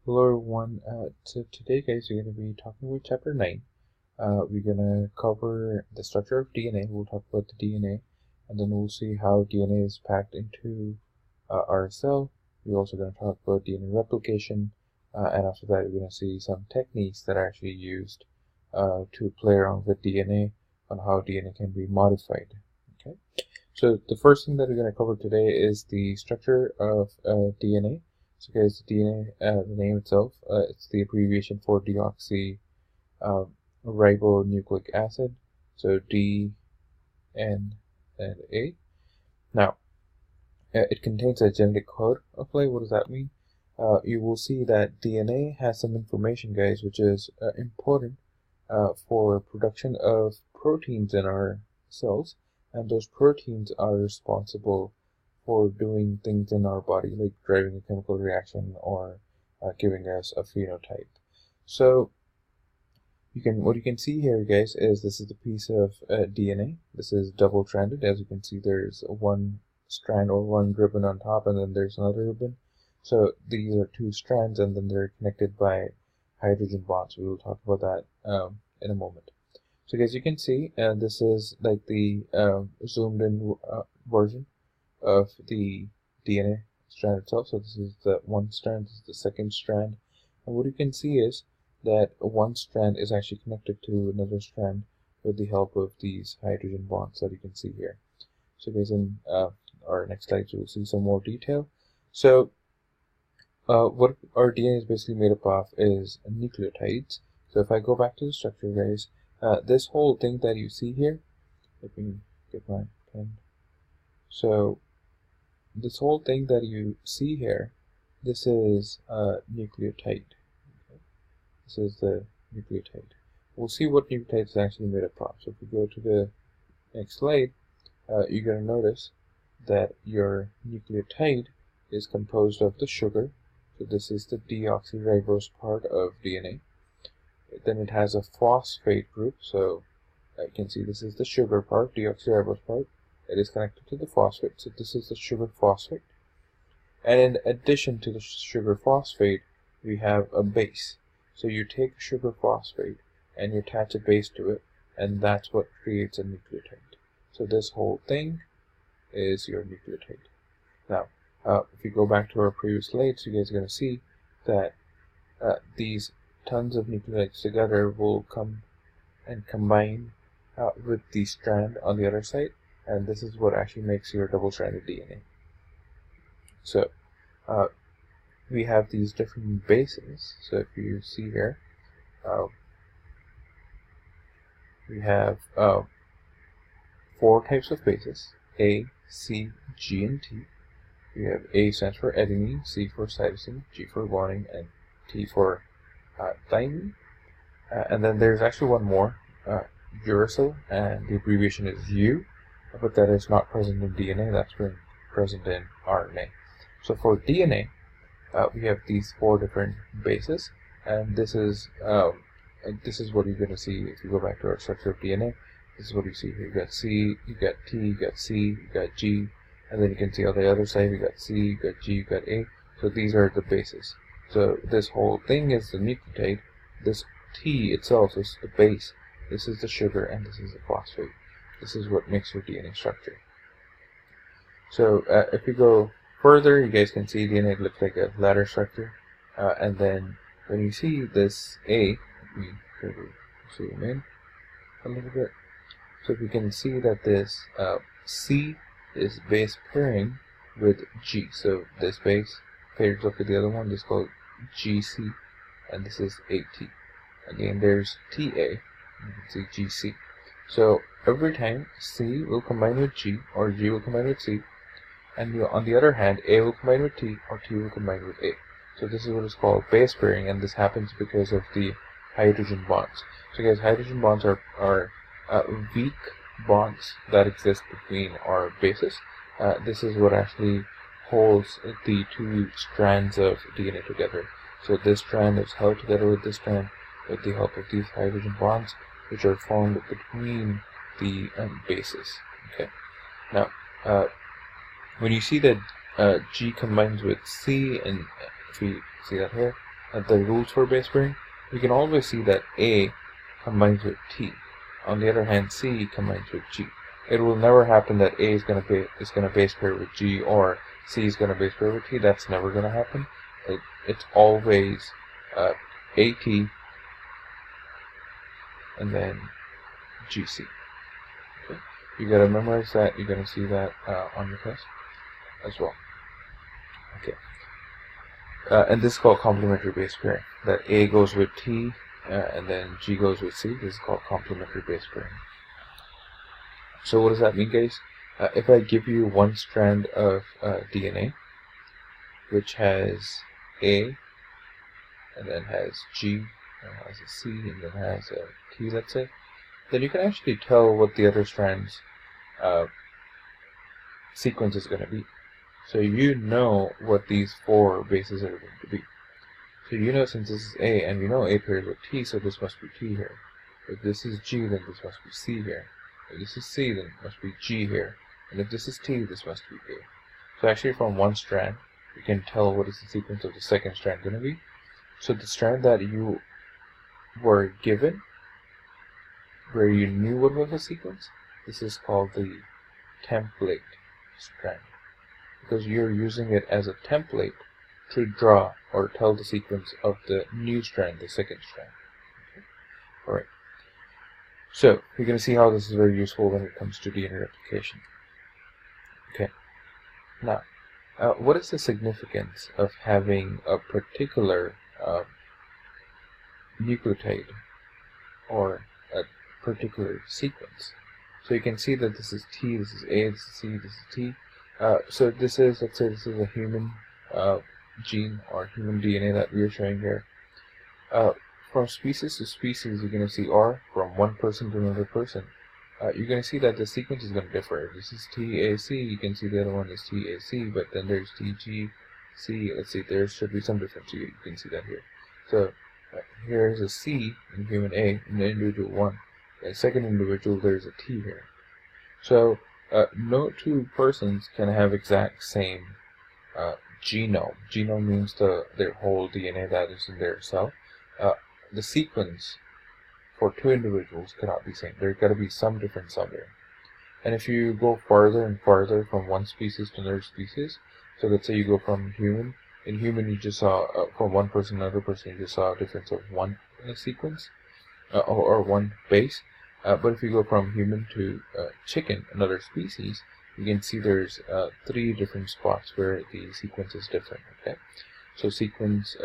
Hello everyone. So today, guys, we're going to be talking about chapter 9. We're going to cover the structure of DNA. We'll talk about the DNA, and then we'll see how DNA is packed into our cell. We're also going to talk about DNA replication, and after that, we're going to see some techniques that are actually used to play around with DNA on how DNA can be modified. Okay. So the first thing that we're going to cover today is the structure of DNA. So guys, the DNA, the name itself, it's the abbreviation for deoxy ribonucleic acid. So D, N, and A. Now, it contains a genetic code of life. What does that mean? You will see that DNA has some information, guys, which is important for production of proteins in our cells, and those proteins are responsible for doing things in our body, like driving a chemical reaction or giving us a phenotype. So what you can see here, guys, is this is the piece of DNA. This is double-stranded. As you can see, there's one strand or one ribbon on top, and then there's another ribbon. So these are two strands, and then they're connected by hydrogen bonds. We will talk about that in a moment. So guys, you can see this is like the zoomed in version of the DNA strand itself. So this is the one strand, this is the second strand, and what you can see is that one strand is actually connected to another strand with the help of these hydrogen bonds that you can see here. So guys, in our next slide you will see some more detail. So what our DNA is basically made up of is nucleotides. So if I go back to the structure, guys, this whole thing that you see here, let me get my pen. So this whole thing that you see here, this is a nucleotide. Okay. This is the nucleotide. We'll see what nucleotide is actually made up of. So if we go to the next slide, you're going to notice that your nucleotide is composed of the sugar. So this is the deoxyribose part of DNA. Then it has a phosphate group. So you can see this is the sugar part, deoxyribose part. It is connected to the phosphate, so this is the sugar phosphate. And in addition to the sugar phosphate, we have a base. So you take sugar phosphate and you attach a base to it, and that's what creates a nucleotide. So this whole thing is your nucleotide. Now, if you go back to our previous slides, you guys are going to see that these tons of nucleotides together will come and combine with the strand on the other side. And this is what actually makes your double-stranded DNA. So we have these different bases. So if you see here, we have 4 types of bases: A, C, G, and T. We have A stands for adenine, C for cytosine, G for guanine, and T for thymine. And then there's actually one more, uracil, and the abbreviation is U. But that is not present in DNA, that's present in RNA. So for DNA, we have these 4 different bases, and this is what you're going to see if you go back to our structure of DNA. This is what you see here. You got C, you got T, you got C, you got G, and then you can see on the other side you got C, you got G, you got A. So these are the bases. So this whole thing is the nucleotide. This T itself is the base. This is the sugar, and this is the phosphate. This is what makes your DNA structure. So if we go further, you guys can see DNA looks like a ladder structure. And then when you see this A, let me try to zoom in a little bit. So if you can see that this C is base pairing with G. So this base pairs up with the other one. This is called GC, and this is AT. Again, there's TA. You can see GC. So every time C will combine with G, or G will combine with C, and on the other hand, A will combine with T, or T will combine with A. So this is what is called base pairing, and this happens because of the hydrogen bonds. So guys, hydrogen bonds are weak bonds that exist between our bases. This is what actually holds the 2 strands of DNA together. So this strand is held together with this strand with the help of these hydrogen bonds, which are formed between the bases. Okay. Now, when you see that G combines with C, and if we see that here, the rules for base pairing, we can always see that A combines with T. On the other hand, C combines with G. It will never happen that A is going to base pair with G or C is going to base pair with T. That's never going to happen. It's always AT and then GC. Okay, you got to memorize that. You're going to see that on the test as well. Okay, and this is called complementary base pairing. That A goes with T and then G goes with C. This is called complementary base pairing. So what does that mean, guys? If I give you one strand of DNA, which has A, and then has G, and has a C, and then has a T, let's say, then you can actually tell what the other strand's sequence is going to be. So you know what these 4 bases are going to be. So you know, since this is A, and we know A pairs with T, so this must be T here. If this is G, then this must be C here. If this is C, then it must be G here. And if this is T, this must be A. So actually from one strand, you can tell what is the sequence of the second strand going to be. So the strand that you were given, where you knew what was the sequence, this is called the template strand. Because you're using it as a template to draw or tell the sequence of the new strand, the second strand. Okay. Alright. So you're going to see how this is very useful when it comes to DNA replication. Okay. Now, what is the significance of having a particular nucleotide or a particular sequence? So you can see that this is T, this is A, this is C, this is T. So this is, let's say this is a human gene or human DNA that we are showing here. From species to species, you're going to see, or from one person to another person, you're going to see that the sequence is going to differ. This is TAC, you can see the other one is TAC, but then there's TGC. Let's see, there should be some difference. You can see that here. So here's a C in human A in the individual 1. The second individual, there's a T here. So no 2 persons can have exact same genome. Genome means their whole DNA that is in their cell. The sequence for 2 individuals cannot be same. There's got to be some difference somewhere. And if you go farther and farther from one species to another species, so let's say you go from human, in human you just saw, from one person to another person, you just saw a difference of 1 sequence, or 1 base. But if you go from human to chicken, another species, you can see there's 3 different spots where the sequence is different. Okay, so sequence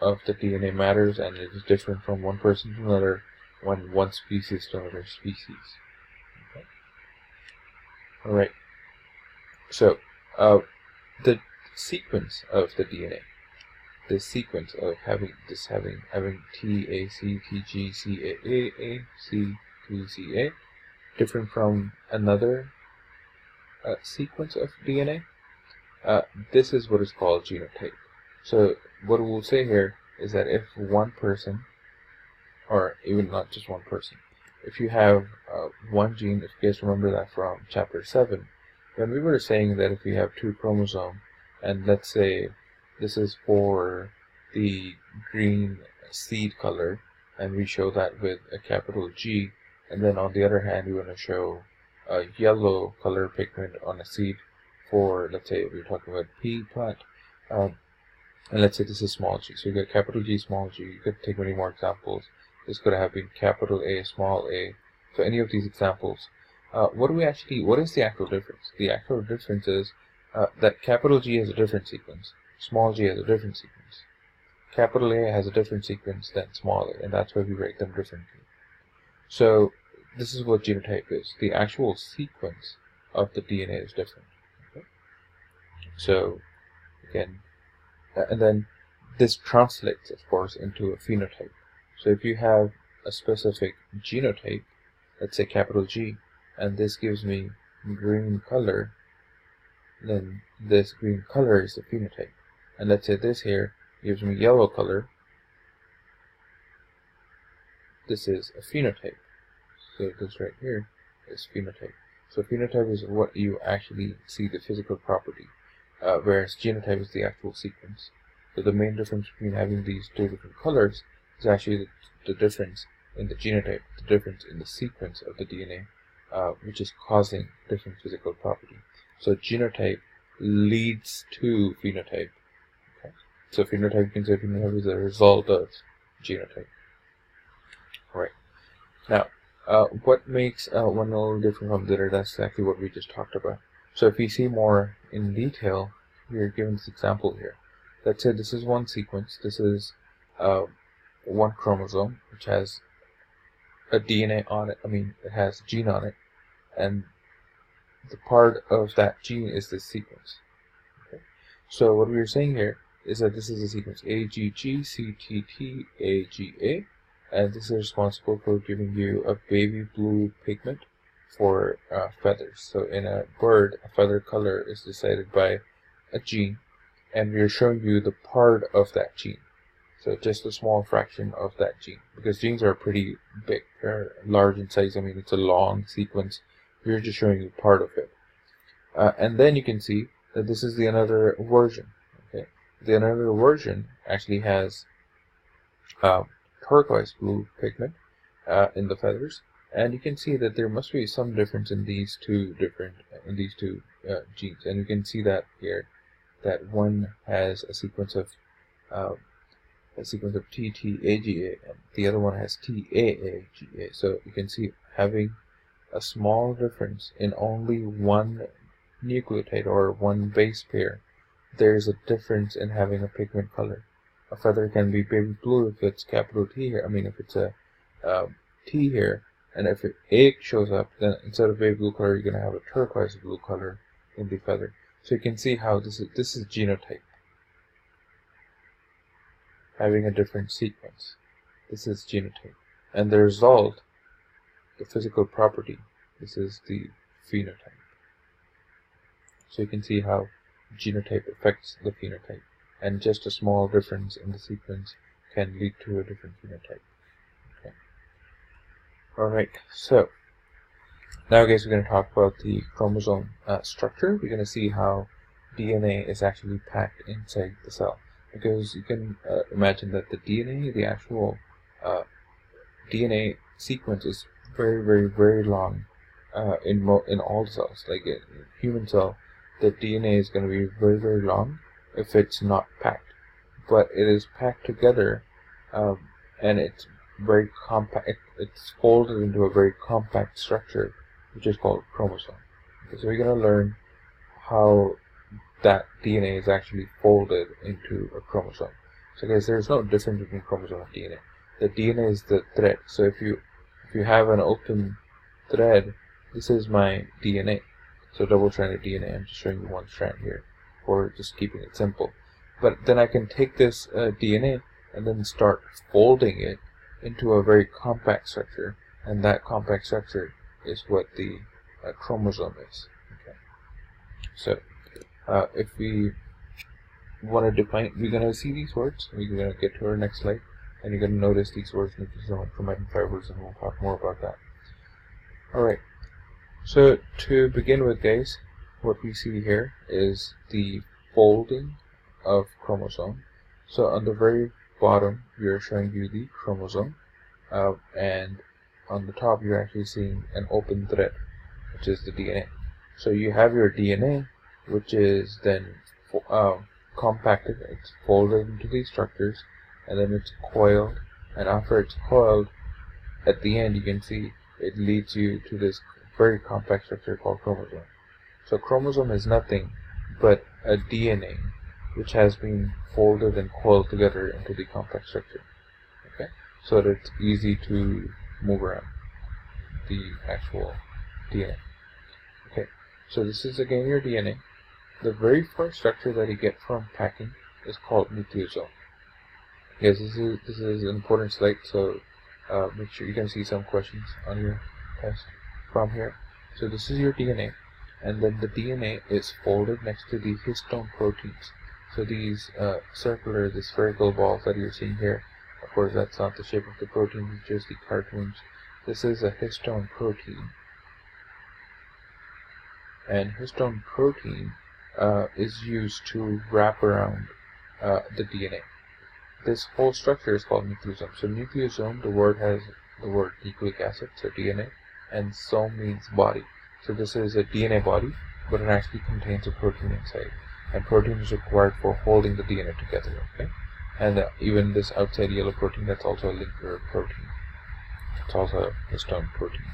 of the DNA matters, and it is different from one person to another, one species to another species. Okay. All right. So the sequence of the DNA, the sequence of having T A C T G C A C T C A, different from another sequence of DNA. This is what is called genotype. So what we'll say here is that if one person, or even not just one person, if you have one gene, if you guys remember that from chapter 7, when we were saying that if you have 2 chromosomes, and let's say this is for the green seed color, and we show that with a capital G, and then on the other hand we want to show a yellow color pigment on a seed for, let's say we're talking about pea plant, and let's say this is small g. So you got capital G, small g. You could take many more examples. This could have been capital A, small a. So any of these examples. What is the actual difference? The actual difference is that capital G has a different sequence. Small g has a different sequence. Capital A has a different sequence than small a, and that's why we write them differently. So this is what genotype is. The actual sequence of the DNA is different. Okay? So again, and then this translates, of course, into a phenotype. So if you have a specific genotype, let's say capital G, and this gives me green color, then this green color is the phenotype. And let's say this here gives me yellow color, this is a phenotype. So this right here is phenotype. So phenotype is what you actually see, the physical property, whereas genotype is the actual sequence. So the main difference between having these two different colors is actually the difference in the genotype, the difference in the sequence of the DNA, which is causing different physical property. So genotype leads to phenotype. Okay? So phenotype, you can say phenotype is a result of genotype. Right. Now, what makes one a little different from the other? That's exactly what we just talked about. So if we see more in detail, we are given this example here. Let's say this is one sequence. This is one chromosome, which has a DNA on it. I mean, it has a gene on it, and the part of that gene is this sequence. Okay? So what we are saying here is that this is a sequence AGG-CTT-AGA, and this is responsible for giving you a baby blue pigment for feathers. So in a bird, a feather color is decided by a gene, and we are showing you the part of that gene. So just a small fraction of that gene, because genes are pretty big, they're large in size. I mean, it's a long sequence. We're just showing you part of it. And then you can see that this is the another version. Okay, the another version actually has turquoise blue pigment in the feathers, and you can see that there must be some difference in these two genes, and you can see that here, that one has a sequence of TTAGA, and the other one has TAAGA. So you can see, having a small difference in only one nucleotide or one base pair, there is a difference in having a pigment color. A feather can be baby blue if it's capital T here. I mean, if it's a T here, and if an A shows up, then instead of baby blue color, you're going to have a turquoise blue color in the feather. So you can see how this is genotype, having a different sequence. This is genotype, and the result, the physical property, this is the phenotype. So you can see how genotype affects the phenotype, and just a small difference in the sequence can lead to a different phenotype. Okay. Alright, so now guys, we're going to talk about the chromosome structure. We're going to see how DNA is actually packed inside the cell, because you can imagine that the DNA, the actual DNA sequence, is very, very, very long in all cells. Like in a human cell, the DNA is going to be very, very long if it's not packed, but it is packed together, and it's very compact. It's folded into a very compact structure, which is called chromosome. Okay, so we're going to learn how that DNA is actually folded into a chromosome. So guys, there's no difference between chromosome and DNA. The DNA is the thread. So if you have an open thread, this is my DNA. So double-stranded DNA. I'm just showing you one strand here, for just keeping it simple. But then I can take this DNA and then start folding it into a very compact structure, and that compact structure is what the chromosome is. Okay. So if we want to define, we're going to see these words. We're going to get to our next slide, and you're going to notice these words, nucleosome, chromatin fibers, and we'll talk more about that. Alright, so to begin with, guys, what we see here is the folding of chromosome. So on the very bottom, we are showing you the chromosome, and on the top, you're actually seeing an open thread, which is the DNA. So you have your DNA, which is then compacted, it's folded into these structures, and then it's coiled, and after it's coiled, at the end you can see it leads you to this very compact structure called chromosome. So chromosome is nothing but a DNA which has been folded and coiled together into the compact structure, okay, so that it's easy to move around the actual DNA. Okay, so this is again your DNA. The very first structure that you get from packing is called nucleosome. Yes, this is an important slide, so make sure you can see some questions on your test from here. So this is your DNA, and then the DNA is folded next to the histone proteins. So these circular, the spherical balls that you're seeing here, of course that's not the shape of the protein, it's just the cartoons. This is a histone protein, and histone protein is used to wrap around the DNA. This whole structure is called nucleosome. So nucleosome, the word has the word nucleic acid, so DNA, and some means body. So this is a DNA body, but it actually contains a protein inside, and protein is required for holding the DNA together. Okay, and even this outside yellow protein, that's also a linker protein. It's also a histone protein.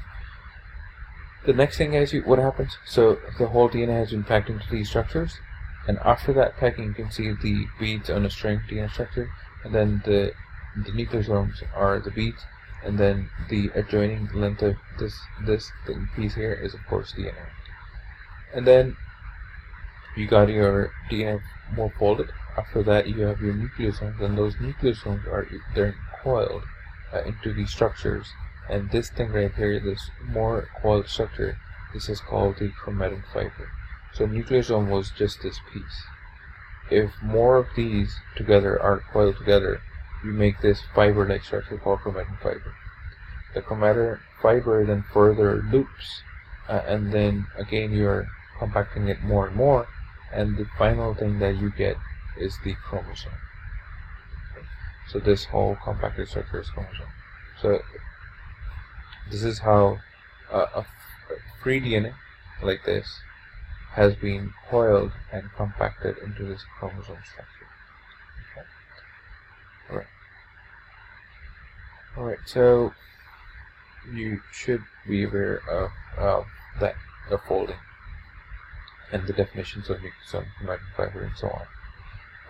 The next thing is what happens. So the whole DNA has been packed into these structures, and after that packing, you can see the beads on a string DNA structure, and then the nucleosomes are the beads, and then the adjoining length of this piece here is of course DNA. And then you got your DNA more folded. After that, you have your nucleosomes, and those nucleosomes they're coiled into these structures. And this thing right here, this more coiled structure, this is called the chromatin fiber. So nucleosome was just this piece. If more of these together are coiled together, you make this fiber-like structure called chromatin fiber. The chromatin fiber then further loops, and then again you're compacting it more and more, and the final thing that you get is the chromosome. Okay. So this whole compacted structure is chromosome. So this is how a free DNA like this has been coiled and compacted into this chromosome structure. Okay. Alright, so you should be aware of that, the folding and the definitions of nucleosome, chromatin fiber, and so on.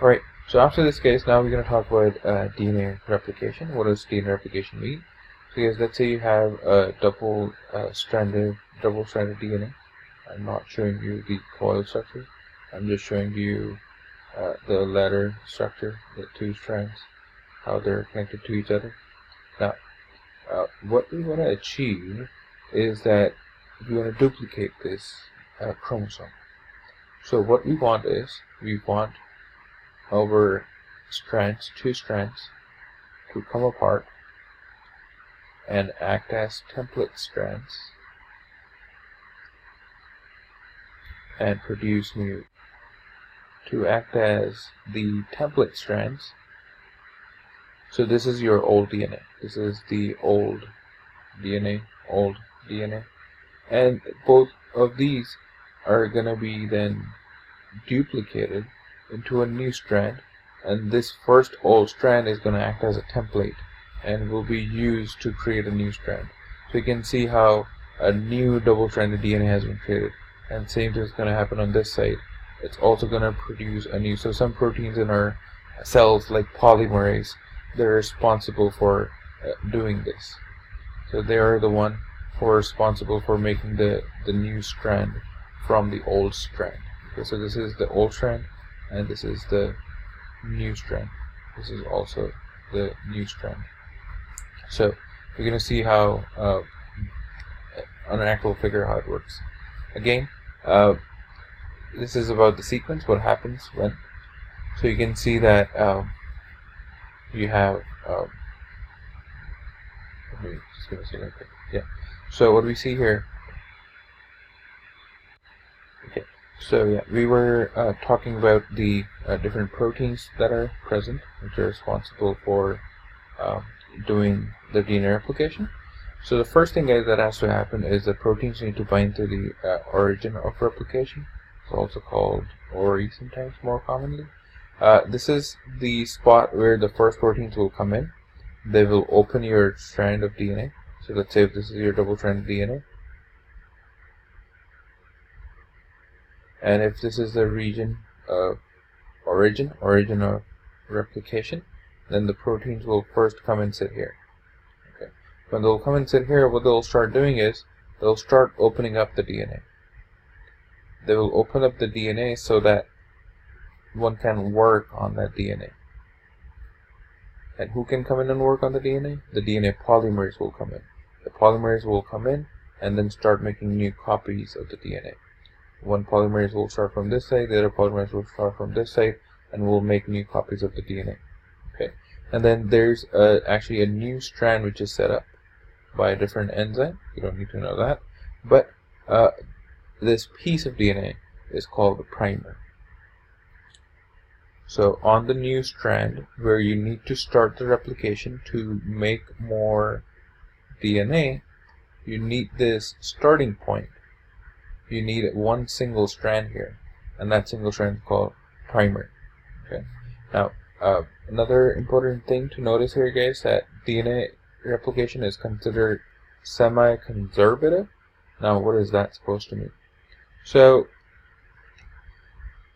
Alright, so after this case, now we're going to talk about DNA replication. What does DNA replication mean? So guys, let's say you have a double-stranded DNA. I'm not showing you the coil structure. I'm just showing you the ladder structure, the two strands, how they're connected to each other. Now, what we want to achieve is that we want to duplicate this chromosome. So what we want is, we want our strands, two strands, to come apart and act as template strands and produce new. To act as the template strands, so this is your old DNA. This is the old DNA, and both of these are gonna be then duplicated into a new strand, and this first old strand is gonna act as a template and will be used to create a new strand. So you can see how a new double-stranded DNA has been created, and same thing is going to happen on this side. It's also going to produce a new, so some proteins in our cells like polymerase, they're responsible for doing this. So they are the one who are responsible for making the new strand from the old strand. Okay, so this is the old strand, and this is the new strand. This is also the new strand. So you're going to see how on an actual figure how it works. Again, this is about the sequence, what happens when. So you can see that you have let me just give a second. Okay. Yeah. So what we see here. Okay. So yeah, we were talking about the different proteins that are present, which are responsible for doing the DNA replication. So the first thing that has to happen is the proteins need to bind to the origin of replication. It's also called ORI sometimes, more commonly. This is the spot where the first proteins will come in. They will open your strand of DNA. So let's say if this is your double-stranded DNA, and if this is the region of origin of replication, then the proteins will first come and sit here. Okay. When they'll come and sit here, what they'll start doing is they'll start opening up the DNA. They will open up the DNA so that one can work on that DNA. And who can come in and work on the DNA? The DNA polymerase will come in. The polymerase will come in and then start making new copies of the DNA. One polymerase will start from this side, the other polymerase will start from this side, and will make new copies of the DNA. Okay, and then there's actually a new strand which is set up by a different enzyme. You don't need to know that, but this piece of DNA is called the primer. So on the new strand, where you need to start the replication to make more DNA, you need this starting point. You need one single strand here, and that single strand is called primer. Okay. Now, another important thing to notice here, guys, that DNA replication is considered semi-conservative. Now, what is that supposed to mean? So,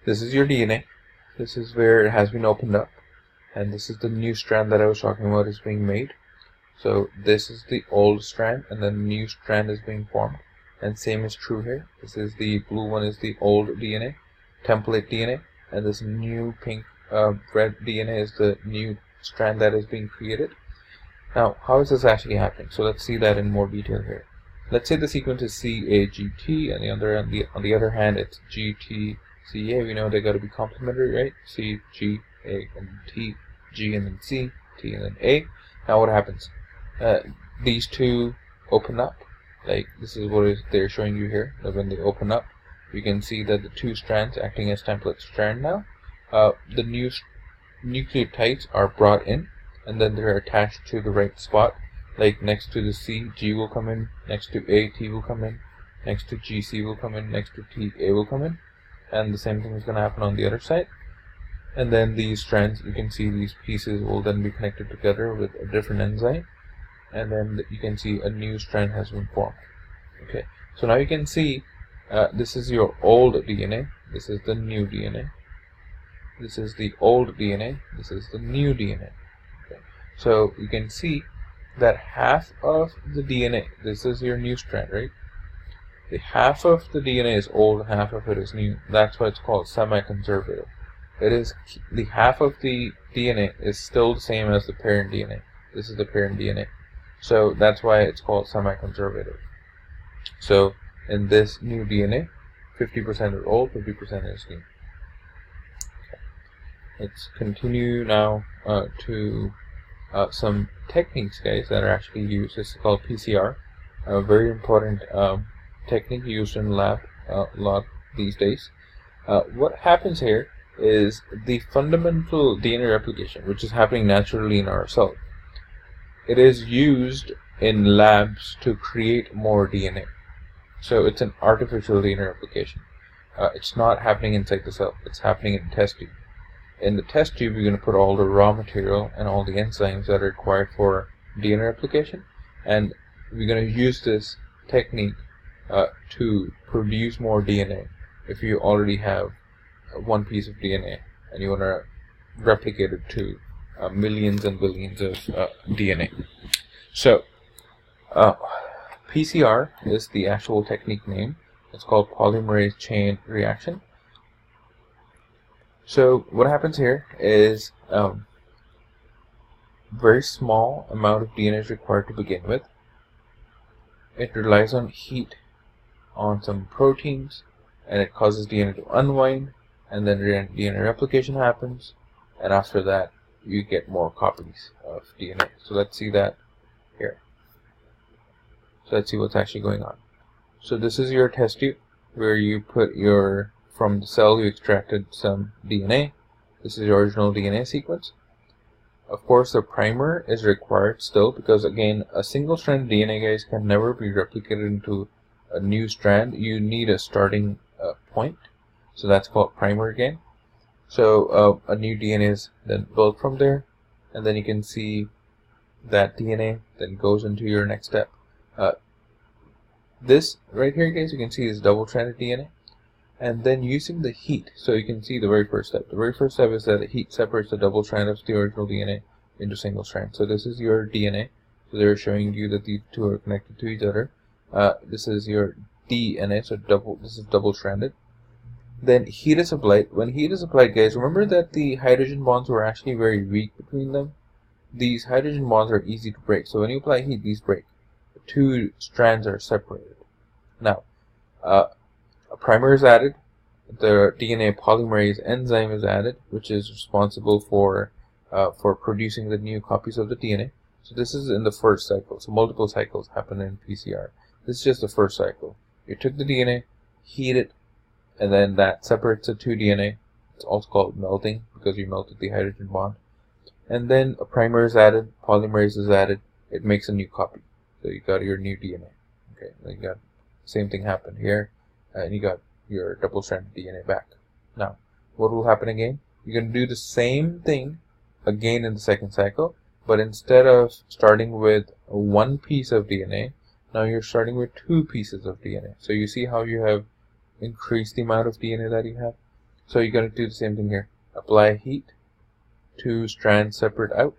this is your DNA. This is where it has been opened up, and this is the new strand that I was talking about is being made. So this is the old strand, and then the new strand is being formed, and same is true here. This is the blue one is the old DNA, template DNA, and this new pink red DNA is the new strand that is being created. Now, how is this actually happening? So let's see that in more detail here. Let's say the sequence is CAGT, and on the other hand it's GTCA. We know they got to be complementary, right? C, G, A, and T, G, and then C, T, and then A. Now what happens? These two open up, like this is what they're showing you here. That when they open up, you can see that the two strands acting as template strand now. The new nucleotides are brought in, and then they're attached to the right spot. Like next to the C, G will come in, next to A, T will come in, next to G, C will come in, next to T, A will come in, and the same thing is going to happen on the other side. And then these strands, you can see these pieces will then be connected together with a different enzyme, and then you can see a new strand has been formed. Okay, so now you can see this is your old DNA, this is the new DNA, this is the old DNA, this is the new DNA. Okay. So you can see that half of the DNA, this is your new strand, right? The half of the DNA is old, half of it is new. That's why it's called semi-conservative. It is the half of the DNA is still the same as the parent DNA. This is the parent DNA. So that's why it's called semi-conservative. So in this new DNA, 50% is old, 50% is new. Okay. Let's continue now to some techniques, guys, that are actually used. This is called PCR, a very important technique used in lab a lot these days. What happens here is the fundamental DNA replication, which is happening naturally in our cell. It is used in labs to create more DNA. So it's an artificial DNA replication. It's not happening inside the cell. It's happening in the test tube. In the test tube, you're going to put all the raw material and all the enzymes that are required for DNA replication, and we're going to use this technique to produce more DNA. If you already have one piece of DNA and you want to replicate it to millions and billions of DNA. So PCR is the actual technique name. It's called polymerase chain reaction. So what happens here is very small amount of DNA is required to begin with. It relies on heat on some proteins, and it causes DNA to unwind, and then DNA replication happens, and after that you get more copies of DNA. So let's see that here. So let's see what's actually going on. So this is your test tube where you put your, from the cell you extracted some DNA. This is your original DNA sequence. Of course the primer is required still, because again a single strand DNA, guys, can never be replicated into a new strand. You need a starting point. So that's called primer again. So a new DNA is then built from there, and then you can see that DNA then goes into your next step. This right here, guys, you can see is double-stranded DNA, and then using the heat. So you can see the very first step. The very first step is that the heat separates the double strand of the original DNA into single strand. So this is your DNA. So they're showing you that these two are connected to each other. This is your DNA. So this is double-stranded. Then heat is applied. When heat is applied, guys, remember that the hydrogen bonds were actually very weak between them. These hydrogen bonds are easy to break. So when you apply heat, these break. The two strands are separated. Now, a primer is added. The DNA polymerase enzyme is added, which is responsible for producing the new copies of the DNA. So this is in the first cycle. So multiple cycles happen in PCR. This is just the first cycle. You took the DNA, heat it, and then that separates the two DNA. It's also called melting, because you melted the hydrogen bond. And then a primer is added, polymerase is added, it makes a new copy. So you got your new DNA. Okay, then you got the same thing happen here, and you got your double-stranded DNA back. Now, what will happen again? You're going to do the same thing again in the second cycle, but instead of starting with one piece of DNA, now you're starting with 2 pieces of DNA. So you see how you have increased the amount of DNA that you have? So you're going to do the same thing here. Apply heat, 2 strands separate out,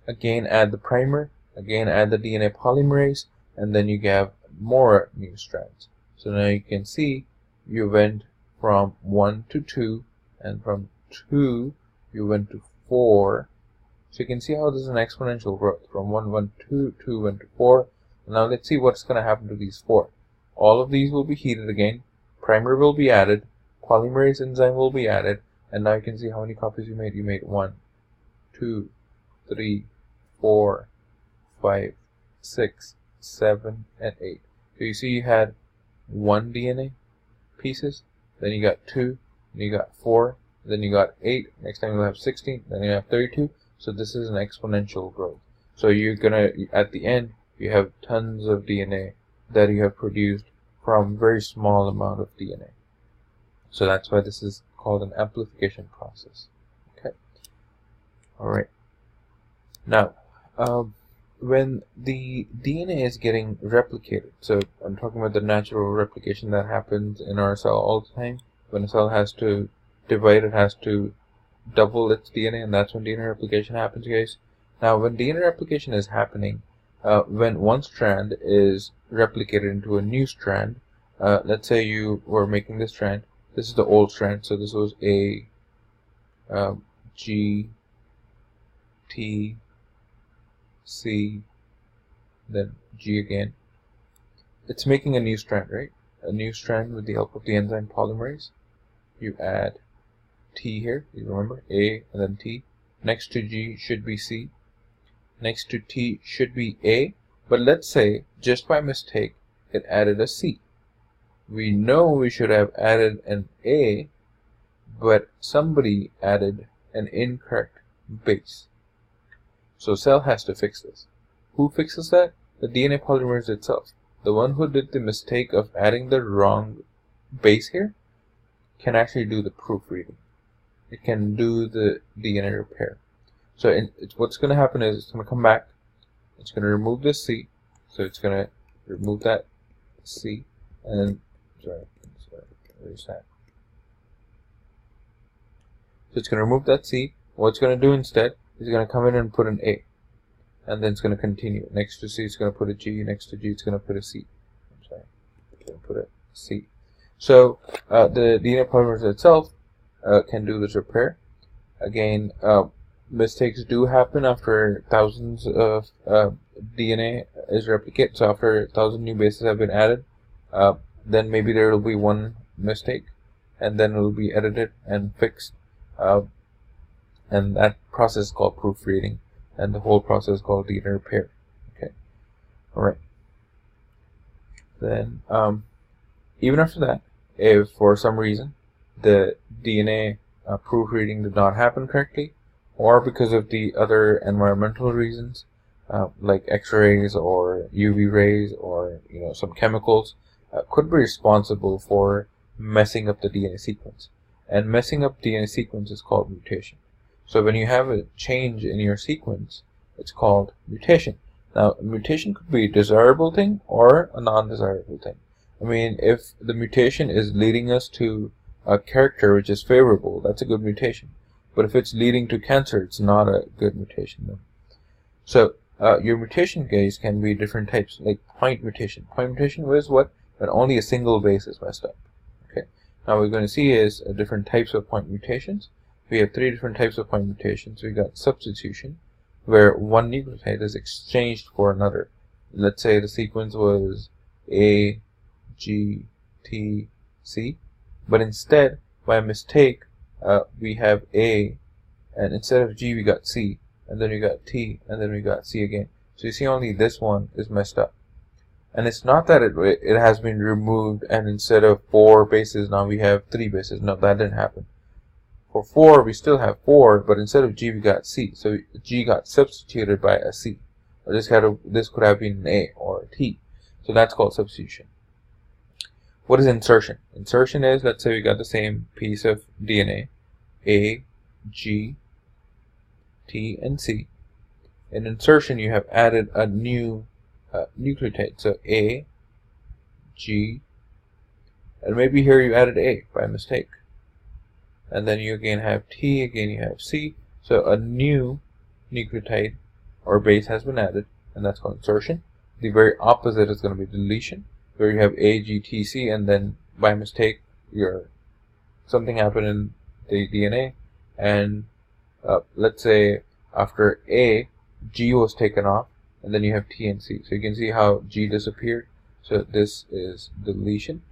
again add the primer, again add the DNA polymerase, and then you have more new strands. So now you can see you went from 1 to 2, and from 2 you went to 4. So you can see how this is an exponential growth. From 1 went to 2 went to 4. Now let's see what's going to happen to these 4. All of these will be heated again, primer will be added, polymerase enzyme will be added, and now you can see how many copies you made. You made 1, 2, 3, 4, 5, 6, 7, and 8. So you see you had 1 DNA pieces, then you got 2, then you got 4, then you got 8, next time you'll have 16, then you have 32. So this is an exponential growth. So you're gonna, at the end, you have tons of DNA that you have produced from very small amount of DNA. So that's why this is called an amplification process. Okay. Alright. Now, when the DNA is getting replicated, so I'm talking about the natural replication that happens in our cell all the time. When a cell has to divide, it has to double its DNA, and that's when DNA replication happens, guys. Now, when DNA replication is happening, when one strand is replicated into a new strand, let's say you were making this strand. This is the old strand, so this was A, G, T, C, then G again. It's making a new strand, right? A new strand with the help of the enzyme polymerase. You add T here, you remember, A and then T. Next to G should be C. Next to T should be A. But let's say, just by mistake, it added a C. We know we should have added an A, but somebody added an incorrect base. So cell has to fix this. Who fixes that? The DNA polymerase itself. The one who did the mistake of adding the wrong base here can actually do the proofreading. It can do the DNA repair. So what's going to happen is it's going to come back. It's going to remove this C. So it's going to remove that C. And sorry, where's that? So it's going to remove that C. What it's going to do instead is going to come in and put an A. And then it's going to continue. Next to C, it's going to put a G. Next to G, it's going to put a C. I'm sorry. It's going to put a C. So the DNA polymerase itself can do this repair. Again, mistakes do happen after thousands of DNA is replicated. So after 1,000 new bases have been added, then maybe there will be one mistake, and then it will be edited and fixed. And that process is called proofreading, and the whole process is called DNA repair. Okay, all right. Then, even after that, if for some reason the DNA proofreading did not happen correctly, or because of the other environmental reasons, like X-rays or UV rays or some chemicals, could be responsible for messing up the DNA sequence. And messing up DNA sequence is called mutation. So when you have a change in your sequence, it's called mutation. Now, mutation could be a desirable thing or a non-desirable thing. I mean, if the mutation is leading us to a character which is favorable, that's a good mutation. But if it's leading to cancer, it's not a good mutation then. So your mutation, guys, can be different types, like point mutation. Point mutation is what? When only a single base is messed up. Okay. Now what we're going to see is different types of point mutations. We have 3 different types of point mutations. We got substitution, where one nucleotide is exchanged for another. Let's say the sequence was A, G, T, C, but instead, by mistake, we have A, and instead of G we got C, and then we got T, and then we got C again. So you see only this one is messed up. And it's not that it has been removed and instead of 4 bases now we have 3 bases. No, that didn't happen. For 4, we still have 4, but instead of G, we got C. So G got substituted by a C. Or this could have been an A or a T. So that's called substitution. What is insertion? Insertion is, let's say we got the same piece of DNA, A, G, T, and C. In insertion, you have added a new nucleotide. So A, G, and maybe here you added A by mistake. And then you again have T, again you have C. So a new nucleotide or base has been added, and that's called insertion. The very opposite is going to be deletion, where you have A, G, T, C, and then by mistake something happened in the DNA, and let's say after A, G was taken off, and then you have T and C. So you can see how G disappeared. So this is deletion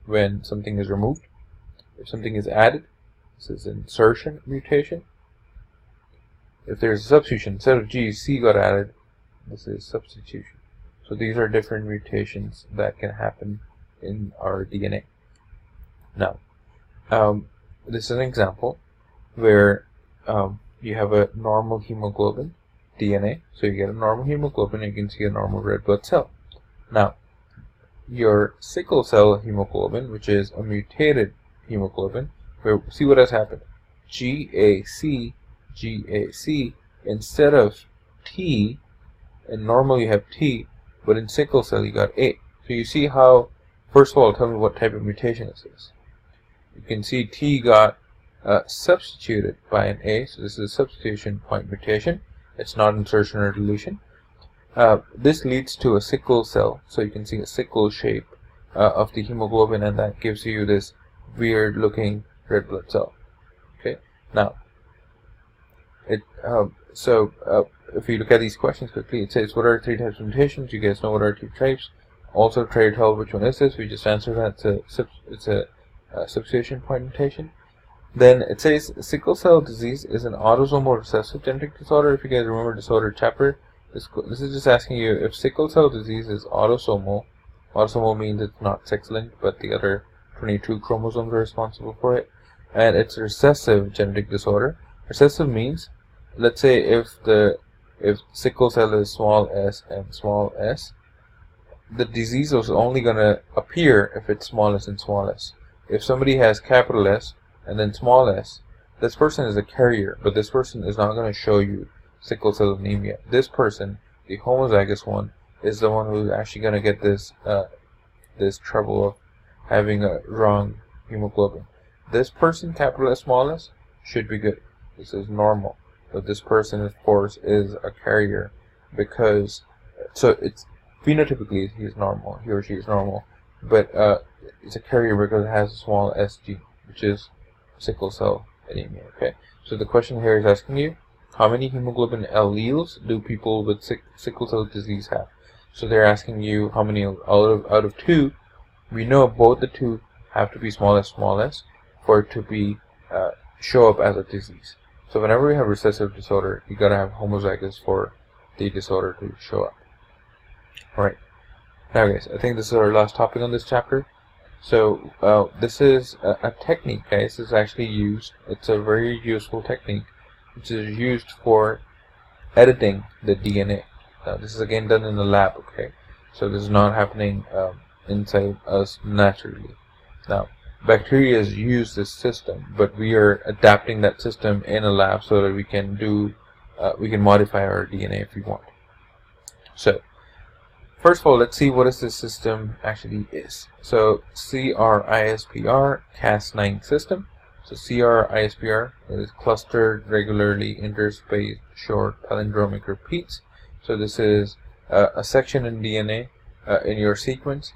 when something is removed. If something is added, this is insertion mutation. If there's a substitution, instead of G, C got added, this is substitution. So these are different mutations that can happen in our DNA. Now, this is an example where you have a normal hemoglobin DNA. So you get a normal hemoglobin, and you can see a normal red blood cell. Now, your sickle cell hemoglobin, which is a mutated hemoglobin, where see what has happened. GAC, GAC, instead of T, and normally you have T, but in sickle cell you got A. So you see how, first of all, tell me what type of mutation this is. You can see T got substituted by an A, so this is a substitution point mutation. It's not insertion or deletion. This leads to a sickle cell, so you can see a sickle shape of the hemoglobin, and that gives you this weird looking red blood cell. Okay, now if you look at these questions quickly, it says what are 3 types of mutations? You guys know what are 2 types. Also try to tell which one is this. We just answered that. It's a substitution point mutation. Then it says sickle cell disease is an autosomal recessive genetic disorder. If you guys remember disorder chapter, this is just asking you if sickle cell disease is autosomal. Autosomal means it's not sex-linked, but the other 22 chromosomes are responsible for it. And it's a recessive genetic disorder. Recessive means, let's say if sickle cell is small s and small s, the disease is only going to appear if it's small s and small s. If somebody has capital S and then small s, this person is a carrier, but this person is not going to show you sickle cell anemia. This person, the homozygous one, is the one who's actually going to get this this trouble of having a wrong hemoglobin. This person, capital S, small s, should be good. This is normal. But this person, of course, is a carrier because, so it's phenotypically he is normal, he or she is normal, but it's a carrier because it has a small s gene, which is sickle cell anemia. Okay, so the question here is asking you, how many hemoglobin alleles do people with sickle cell disease have? So they're asking you how many out of 2. We know both the 2 have to be small s for it to be show up as a disease. So whenever we have recessive disorder, you gotta have homozygous for the disorder to show up. Alright. Now guys, I think this is our last topic on this chapter. So this is a technique, guys. This is actually used. It's a very useful technique, which is used for editing the DNA. Now this is again done in the lab, okay? So this is not happening inside us naturally. Now, bacteria use this system, but we are adapting that system in a lab so that we can modify our DNA if we want. So, first of all, let's see what this system actually is. So, CRISPR Cas9 system. So, CRISPR is clustered, regularly interspaced, short palindromic repeats. So, this is a section in DNA in your sequence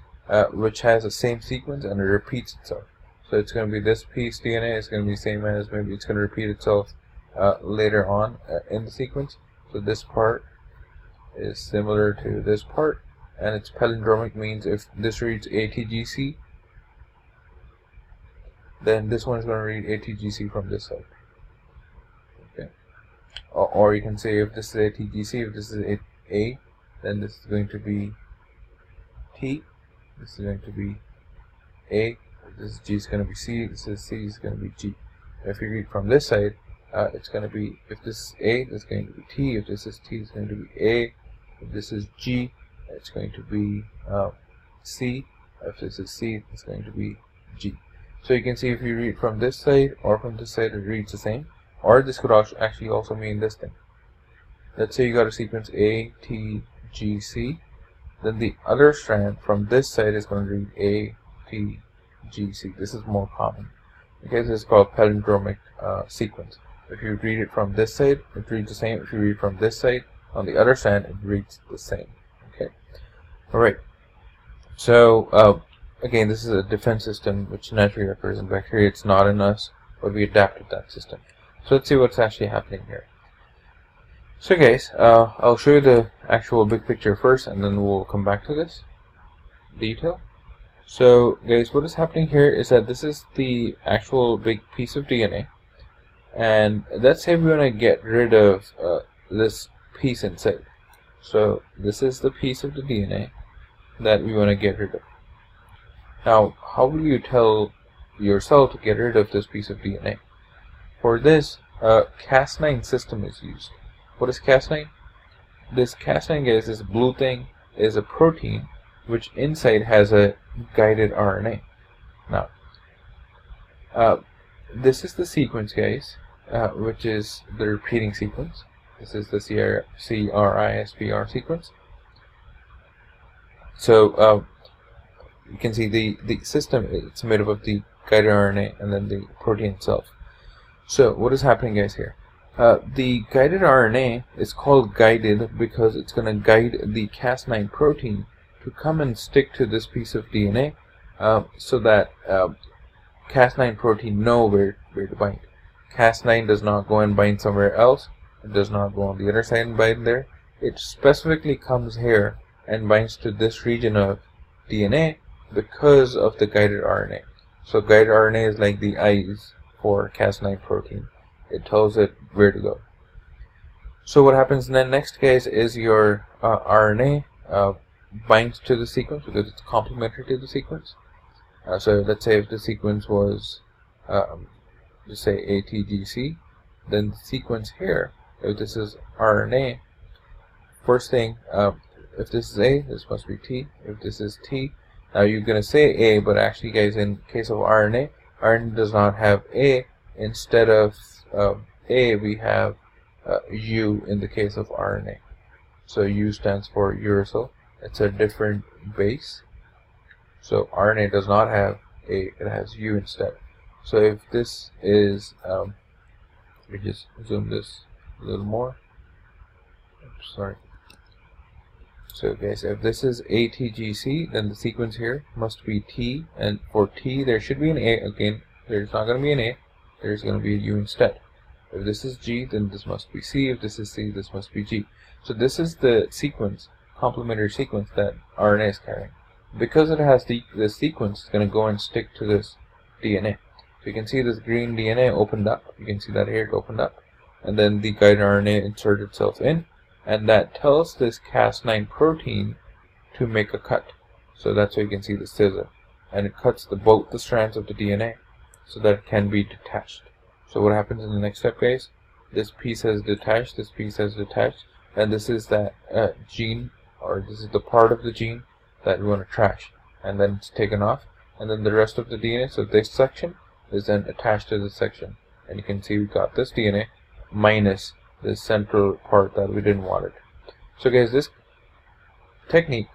which has the same sequence and it repeats itself. So it's going to be this piece DNA, it's going to be the same as, maybe it's going to repeat itself later on in the sequence. So this part is similar to this part, and it's palindromic, means if this reads ATGC, then this one is going to read ATGC from this side. Okay. Or you can say if this is ATGC, if this is A, then this is going to be T, this is going to be A, this is G is going to be C, this is C is going to be G. If you read from this side, it's going to be, if this is A, it's going to be T. If this is T, it's going to be A. If this is G, it's going to be C. If this is C, it's going to be G. So you can see if you read from this side or from this side, it reads the same. Or this could actually also mean this thing. Let's say you got a sequence A, T, G, C. Then the other strand from this side is going to read A, T, G, C. This is more common. Okay, this is called palindromic sequence. If you read it from this side, it reads the same. If you read from this side, on the other strand, it reads the same. Okay. All right. So again, this is a defense system which naturally occurs in bacteria. It's not in us, but we adapted that system. So let's see what's actually happening here. So guys, I'll show you the actual big picture first, and then we'll come back to this detail. So guys, what is happening here is that this is the actual big piece of DNA, and let's say we want to get rid of this piece inside. So this is the piece of the DNA that we want to get rid of. Now, how will you tell your cell to get rid of this piece of DNA? For this, Cas9 system is used. What is Cas9? This Cas9, guys, this blue thing is a protein which inside has a guided RNA. Now, this is the sequence, guys, which is the repeating sequence. This is the CRISPR sequence. So you can see the system, it's made up of the guided RNA and then the protein itself. So what is happening, guys, here? The guided RNA is called guided because it's going to guide the Cas9 protein to come and stick to this piece of DNA so that Cas9 protein know where to bind. Cas9 does not go and bind somewhere else. It does not go on the other side and bind there. It specifically comes here and binds to this region of DNA because of the guided RNA. So guided RNA is like the eyes for Cas9 protein. It tells it where to go. So what happens then next, guys, is your RNA binds to the sequence because it's complementary to the sequence. So let's say if the sequence was just say ATGC, then the sequence here, if this is RNA, first thing, if this is A, this must be T. If this is T, now you're going to say A, but actually, guys, in case of RNA, RNA does not have A. Instead of A, we have U in the case of RNA. So U stands for uracil. It's a different base. So RNA does not have A, it has U instead. So if this is, let me just zoom this a little more. Oops, sorry. So guys, if this is ATGC, then the sequence here must be T, and for T there should be an A. Again, there's not going to be an A, there's going to be a U instead. If this is G, then this must be C. If this is C, this must be G. So this is the sequence, complementary sequence that RNA is carrying. Because it has the sequence, it's going to go and stick to this DNA. So you can see this green DNA opened up. You can see that here it opened up. And then the guided RNA inserted itself in. And that tells this Cas9 protein to make a cut. So that's why you can see the scissor. And it cuts both the strands of the DNA so that it can be detached. So what happens in the next step, guys? This piece has detached, this piece has detached, and this is that gene, or this is the part of the gene that we want to trash. And then it's taken off. And then the rest of the DNA, so this section, is then attached to this section. And you can see we got this DNA minus this central part that we didn't want it. So guys, this technique,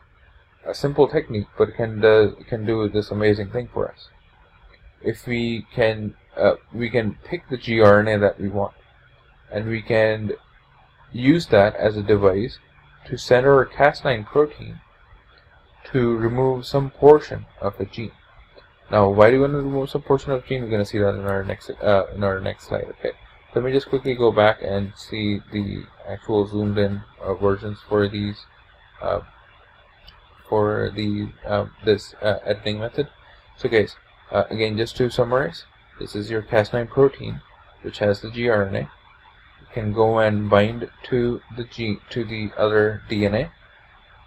a simple technique, but it can do this amazing thing for us. If we can pick the gRNA that we want, and we can use that as a device to send our Cas9 protein to remove some portion of a gene. Now, why do we want to remove some portion of a gene? We're going to see that in our next slide. Okay. Let me just quickly go back and see the actual zoomed in versions for these this editing method. So guys, again, just to summarize, this is your Cas9 protein, which has the gRNA. It can go and bind to the other DNA.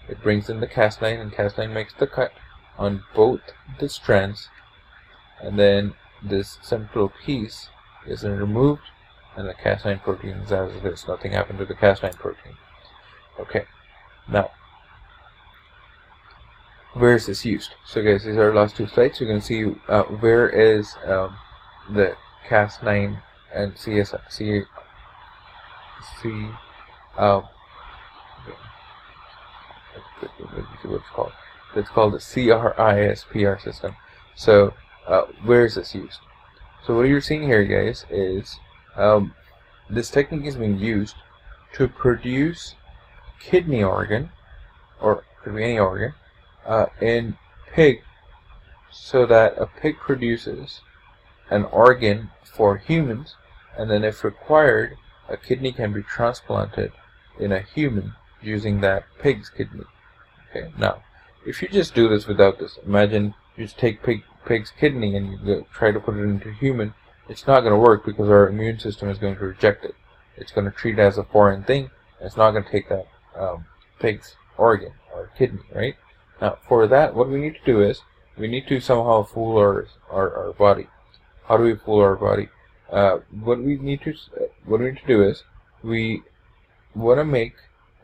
It brings in the Cas9, and Cas9 makes the cut on both the strands, and then this central piece isn't removed, and the Cas9 protein is as it is. Nothing happened to the Cas9 protein. Okay, now where is this used? So guys, these are our last two slides. You're going to see where is the Cas9 and let me see what it's called. It's called the CRISPR system. So where is this used? So what you're seeing here, guys, is this technique is being used to produce kidney organ, or could be any organ, in pig, so that a pig produces an organ for humans, and then if required, a kidney can be transplanted in a human using that pig's kidney. Okay, now if you just do this without this, imagine you just take pig's kidney and you try to put it into human, it's not going to work because our immune system is going to reject it. It's going to treat it as a foreign thing, and it's not going to take that pig's organ or kidney, right? Now, for that, what we need to do is we need to somehow fool our body. How do we fool our body? What we need to do is we want to make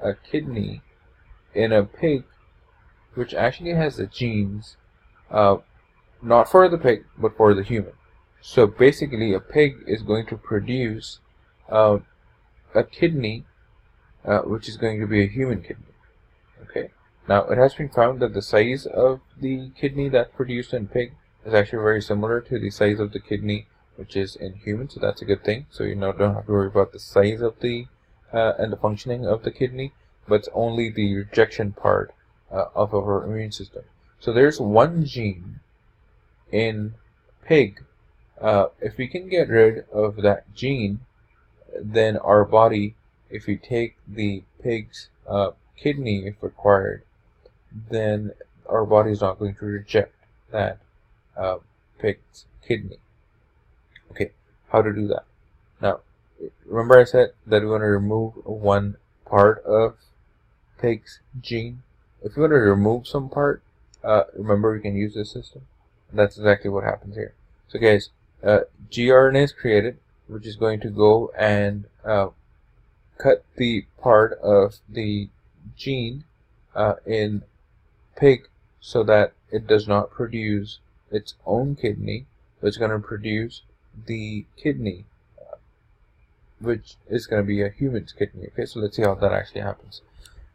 a kidney in a pig which actually has the genes, not for the pig but for the human. So basically, a pig is going to produce a kidney which is going to be a human kidney. Okay. Now, it has been found that the size of the kidney that's produced in pig is actually very similar to the size of the kidney which is in humans, so that's a good thing. So you don't have to worry about the size of the and the functioning of the kidney, but it's only the rejection part of our immune system. So there's one gene in pig. If we can get rid of that gene, then our body, if we take the pig's kidney if required, then our body is not going to reject that pig's kidney. Okay, how to do that? Now, remember I said that we want to remove one part of pig's gene. If you want to remove some part, remember we can use this system. That's exactly what happens here. So guys, gRNA is created, which is going to go and cut the part of the gene in pig so that it does not produce its own kidney, but it's going to produce the kidney which is going to be a human's kidney. Okay, so let's see how that actually happens.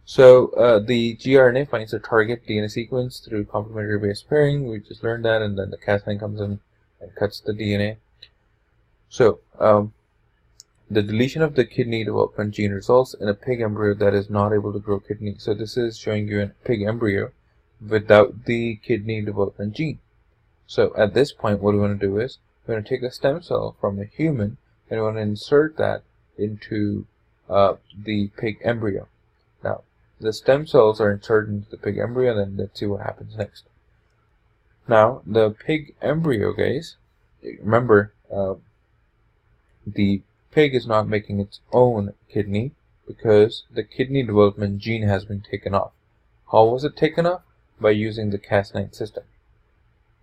So the gRNA finds the target DNA sequence through complementary base pairing. We just learned that, and then the Cas9 comes in and cuts the DNA. So the deletion of the kidney development gene results in a pig embryo that is not able to grow kidney. So this is showing you a pig embryo without the kidney development gene. So at this point, what we want to do is we're going to take a stem cell from a human and we want to insert that into the pig embryo. Now, the stem cells are inserted into the pig embryo, and then let's see what happens next. Now, the pig embryo, guys, remember, the pig is not making its own kidney because the kidney development gene has been taken off. How was it taken off? By using the Cas9 system.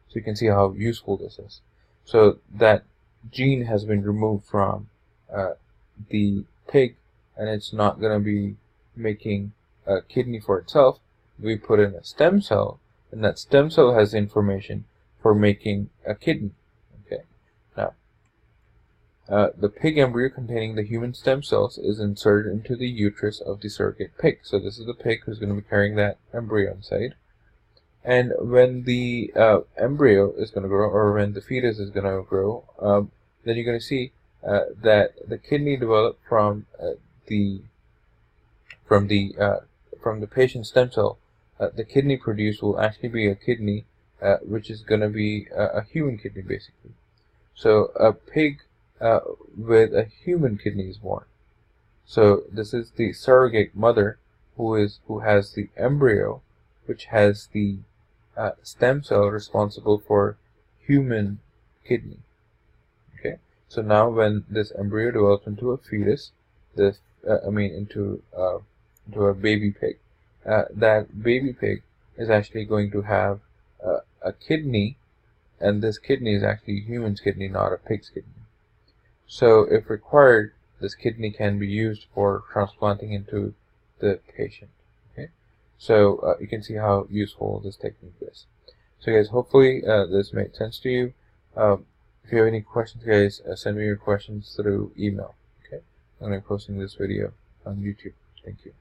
So you can see how useful this is. So that gene has been removed from the pig, and it's not going to be making a kidney for itself. We put in a stem cell, and that stem cell has information for making a kidney. Okay. Now, the pig embryo containing the human stem cells is inserted into the uterus of the surrogate pig. So this is the pig who's going to be carrying that embryo inside. And when the embryo is going to grow, or when the fetus is going to grow, then you're going to see that the kidney developed from the patient's stem cell. The kidney produced will actually be a kidney which is going to be a human kidney, basically. So a pig with a human kidney is born. So this is the surrogate mother who has the embryo, which has the stem cell responsible for human kidney. Okay. So now when this embryo develops into a fetus, into a baby pig, that baby pig is actually going to have a kidney, and this kidney is actually a human's kidney, not a pig's kidney. So if required, this kidney can be used for transplanting into the patient. Okay, so you can see how useful this technique is. So guys, hopefully this made sense to you. If you have any questions, guys, send me your questions through email. Okay, I'm going to be posting this video on YouTube. Thank you.